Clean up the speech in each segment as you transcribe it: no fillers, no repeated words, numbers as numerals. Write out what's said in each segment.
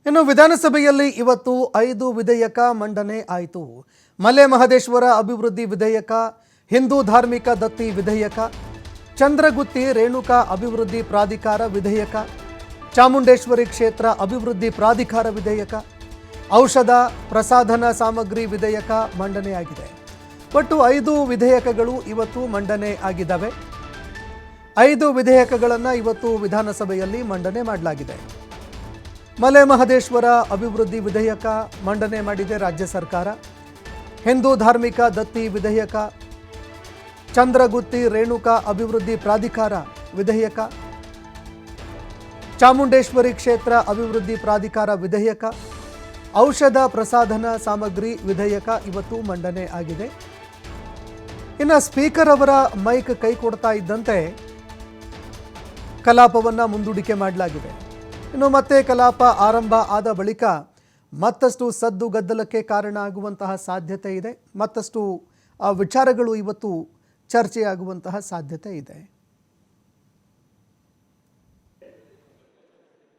ಇನ್ನು ವಿಧಾನಸಭೆಯಲ್ಲಿ ಇವತ್ತು 5 ವಿಧೇಯಕ ಮಂಡನೆ ಆಯಿತು. ಮಲೆ ಮಹದೇಶ್ವರ ಅಭಿವೃದ್ಧಿ ವಿಧೇಯಕ, ಹಿಂದೂ ಧಾರ್ಮಿಕ ದತ್ತಿ ವಿಧೇಯಕ, ಚಂದ್ರಗುತ್ತಿ ರೇಣುಕಾ ಅಭಿವೃದ್ಧಿ ಪ್ರಾಧಿಕಾರ ವಿಧೇಯಕ, ಚಾಮುಂಡೇಶ್ವರಿ ಕ್ಷೇತ್ರ ಅಭಿವೃದ್ಧಿ ಪ್ರಾಧಿಕಾರ ವಿಧೇಯಕ, ಔಷಧ ಪ್ರಸಾಧನ ಸಾಮಗ್ರಿ ವಿಧೇಯಕ ಮಂಡನೆಯಾಗಿದೆ. ಒಟ್ಟು 5 ವಿಧೇಯಕಗಳು ಇವತ್ತು ಮಂಡನೆ ಆಗಿದ್ದಾವೆ. 5 ವಿಧೇಯಕಗಳನ್ನು ಇವತ್ತು ವಿಧಾನಸಭೆಯಲ್ಲಿ ಮಂಡನೆ ಮಾಡಲಾಗಿದೆ. ಮಲೆ ಮಹದೇಶ್ವರ ಅಭಿವೃದ್ಧಿ ವಿಧೇಯಕ ಮಂಡನೆ ಮಾಡಿದೆ ರಾಜ್ಯ ಸರ್ಕಾರ. ಹಿಂದೂ ಧಾರ್ಮಿಕ ದತ್ತಿ ವಿಧೇಯಕ, ಚಂದ್ರಗುತ್ತಿ ರೇಣುಕಾ ಅಭಿವೃದ್ಧಿ ಪ್ರಾಧಿಕಾರ ವಿಧೇಯಕ, ಚಾಮುಂಡೇಶ್ವರಿ ಕ್ಷೇತ್ರ ಅಭಿವೃದ್ಧಿ ಪ್ರಾಧಿಕಾರ ವಿಧೇಯಕ, ಔಷಧ ಪ್ರಸಾಧನ ಸಾಮಗ್ರಿ ವಿಧೇಯಕ ಇವತ್ತು ಮಂಡನೆ ಆಗಿದೆ. ಇನ್ನು ಸ್ಪೀಕರ್ ಅವರ ಮೈಕ್ ಕೈ ಕೊಡ್ತಾ ಇದ್ದಂತೆ ಕಲಾಪವನ್ನು ಮುಂದೂಡಿಕೆ ಮಾಡಲಾಗಿದೆ. ಇನ್ನು ಮತ್ತೆ ಕಲಾಪ ಆರಂಭ ಆದ ಬಳಿಕ ಮತ್ತಷ್ಟು ಸದ್ದು ಗದ್ದಲಕ್ಕೆ ಕಾರಣ ಆಗುವಂತಹ ಸಾಧ್ಯತೆ ಇದೆ. ಮತ್ತಷ್ಟು ವಿಚಾರಗಳು ಇವತ್ತು ಚರ್ಚೆಯಾಗುವಂತಹ ಸಾಧ್ಯತೆ ಇದೆ.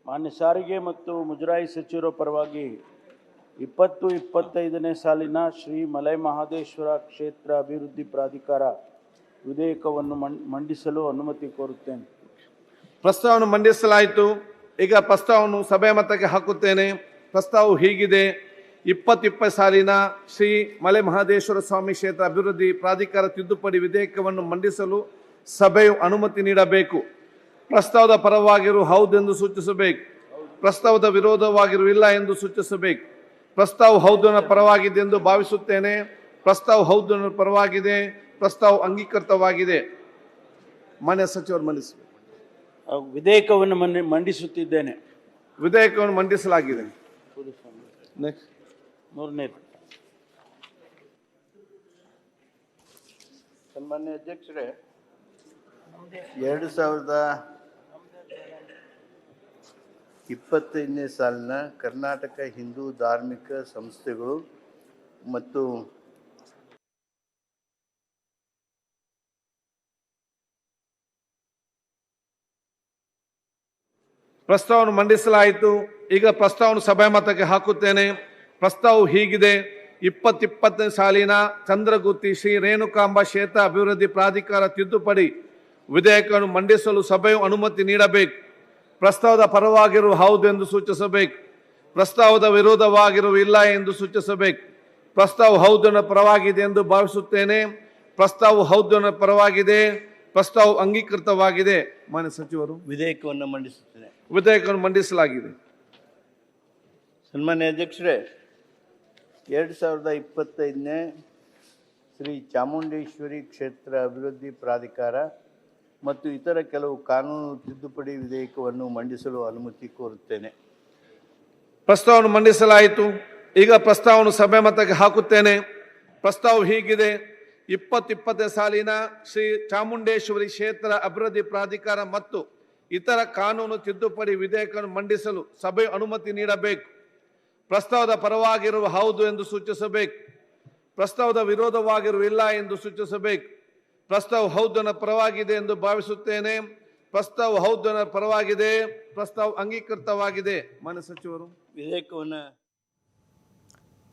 ಮಾನ್ಯ ಸಾರಿಗೆ ಮತ್ತು ಮುಜರಾಯಿ ಸಚಿವರ ಪರವಾಗಿ 20-25ನೇ ಸಾಲಿನ ಶ್ರೀ ಮಲೆ ಮಹದೇಶ್ವರ ಕ್ಷೇತ್ರ ಅಭಿವೃದ್ಧಿ ಪ್ರಾಧಿಕಾರ ವಿಧೇಯಕವನ್ನು ಮಂಡಿಸಲು ಅನುಮತಿ ಕೋರುತ್ತೇನೆ. ಪ್ರಸ್ತಾವವನ್ನು ಮಂಡಿಸಲಾಯಿತು. ಈಗ ಪ್ರಸ್ತಾವವನ್ನು ಸಭೆ ಮತಕ್ಕೆ ಹಾಕುತ್ತೇನೆ. ಪ್ರಸ್ತಾವವು ಹೀಗಿದೆ: 2020 ಸಾಲಿನ ಶ್ರೀ ಮಲೆ ಮಹದೇಶ್ವರ ಸ್ವಾಮಿ ಕ್ಷೇತ್ರ ಅಭಿವೃದ್ಧಿ ಪ್ರಾಧಿಕಾರ ತಿದ್ದುಪಡಿ ವಿಧೇಯಕವನ್ನು ಮಂಡಿಸಲು ಸಭೆಯು ಅನುಮತಿ ನೀಡಬೇಕು. ಪ್ರಸ್ತಾವದ ಪರವಾಗಿರು ಹೌದೆಂದು ಸೂಚಿಸಬೇಕು. ಪ್ರಸ್ತಾವದ ವಿರೋಧವಾಗಿರು ಇಲ್ಲ ಎಂದು ಸೂಚಿಸಬೇಕು. ಪ್ರಸ್ತಾವ ಹೌದನ ಪರವಾಗಿದೆ ಎಂದು ಭಾವಿಸುತ್ತೇನೆ. ಪ್ರಸ್ತಾವ ಹೌದನ ಪರವಾಗಿದೆ. ಪ್ರಸ್ತಾವ ಅಂಗೀಕೃತವಾಗಿದೆ. ಮಾನ್ಯ ಸಚಿವರು ಮಂಡಿಸಬೇಕು. ವಿಧೇಯಕವನ್ನು ಮಂಡಿಸುತ್ತಿದ್ದೇನೆ. ವಿಧೇಯಕವನ್ನು ಮಂಡಿಸಲಾಗಿದೆ. ನೆಕ್ಸ್ಟ್ 3ನೇ. ಸನ್ಮಾನ್ಯ ಅಧ್ಯಕ್ಷರೇ, 2025ನೇ ಸಾಲಿನ ಕರ್ನಾಟಕ ಹಿಂದೂ ಧಾರ್ಮಿಕ ಸಂಸ್ಥೆಗಳು ಮತ್ತು ಪ್ರಸ್ತಾವವನ್ನು ಮಂಡಿಸಲಾಯಿತು. ಈಗ ಪ್ರಸ್ತಾವವನ್ನು ಸಭೆ ಮತಕ್ಕೆ ಹಾಕುತ್ತೇನೆ. ಪ್ರಸ್ತಾವವು ಹೀಗಿದೆ: 2020 ಸಾಲಿನ ಚಂದ್ರಗುತ್ತಿ ಶ್ರೀ ರೇಣುಕಾಂಬ ಕ್ಷೇತ್ರ ಅಭಿವೃದ್ಧಿ ಪ್ರಾಧಿಕಾರ ತಿದ್ದುಪಡಿ ವಿಧೇಯಕವನ್ನು ಮಂಡಿಸಲು ಸಭೆಯು ಅನುಮತಿ ನೀಡಬೇಕು. ಪ್ರಸ್ತಾವದ ಪರವಾಗಿರು ಹೌದು ಎಂದು ಸೂಚಿಸಬೇಕು. ಪ್ರಸ್ತಾವದ ವಿರೋಧವಾಗಿರು ಇಲ್ಲ ಎಂದು ಸೂಚಿಸಬೇಕು. ಪ್ರಸ್ತಾವ ಹೌದನ ಪರವಾಗಿದೆ ಎಂದು ಭಾವಿಸುತ್ತೇನೆ. ಪ್ರಸ್ತಾವ ಹೌದನ ಪರವಾಗಿದೆ. ಪ್ರಸ್ತಾವ ಅಂಗೀಕೃತವಾಗಿದೆ. ಮಾನ್ಯ ಸಚಿವರು, ವಿಧೇಯಕವನ್ನು ಮಂಡಿಸುತ್ತೇನೆ. ವಿಧೇಯಕವನ್ನು ಮಂಡಿಸಲಾಗಿದೆ. ಸನ್ಮಾನ್ಯ ಅಧ್ಯಕ್ಷರೇ, 2025ನೇ ಶ್ರೀ ಚಾಮುಂಡೇಶ್ವರಿ ಕ್ಷೇತ್ರ ಅಭಿವೃದ್ಧಿ ಪ್ರಾಧಿಕಾರ ಮತ್ತು ಇತರ ಕೆಲವು ಕಾನೂನು ತಿದ್ದುಪಡಿ ವಿಧೇಯಕವನ್ನು ಮಂಡಿಸಲು ಅನುಮತಿ ಕೋರುತ್ತೇನೆ. ಪ್ರಸ್ತಾವವನ್ನು ಮಂಡಿಸಲಾಯಿತು. ಈಗ ಪ್ರಸ್ತಾವವನ್ನು ಸಭೆ ಮತಕ್ಕೆ ಹಾಕುತ್ತೇನೆ. ಪ್ರಸ್ತಾವ ಹೀಗಿದೆ: 2020 ಸಾಲಿನ ಶ್ರೀ ಚಾಮುಂಡೇಶ್ವರಿ ಕ್ಷೇತ್ರ ಅಭಿವೃದ್ಧಿ ಪ್ರಾಧಿಕಾರ ಮತ್ತು ಇತರ ಕಾನೂನು ತಿದ್ದುಪಡಿ ವಿಧೇಯಕವನ್ನು ಮಂಡಿಸಲು ಸಭೆಯು ಅನುಮತಿ ನೀಡಬೇಕು. ಪ್ರಸ್ತಾವದ ಪರವಾಗಿರುವ ಹೌದು ಎಂದು ಸೂಚಿಸಬೇಕು. ಪ್ರಸ್ತಾವದ ವಿರೋಧವಾಗಿರುವ ಇಲ್ಲ ಎಂದು ಸೂಚಿಸಬೇಕು. ಪ್ರಸ್ತಾವ ಹೌದನ ಪರವಾಗಿದೆ ಎಂದು ಭಾವಿಸುತ್ತೇನೆ. ಪ್ರಸ್ತಾವ ಹೌದನ ಪರವಾಗಿದೆ. ಪ್ರಸ್ತಾವ ಅಂಗೀಕೃತವಾಗಿದೆ. ಮಾನ್ಯ ಸಚಿವರು, ವಿಧೇಯಕವನ್ನು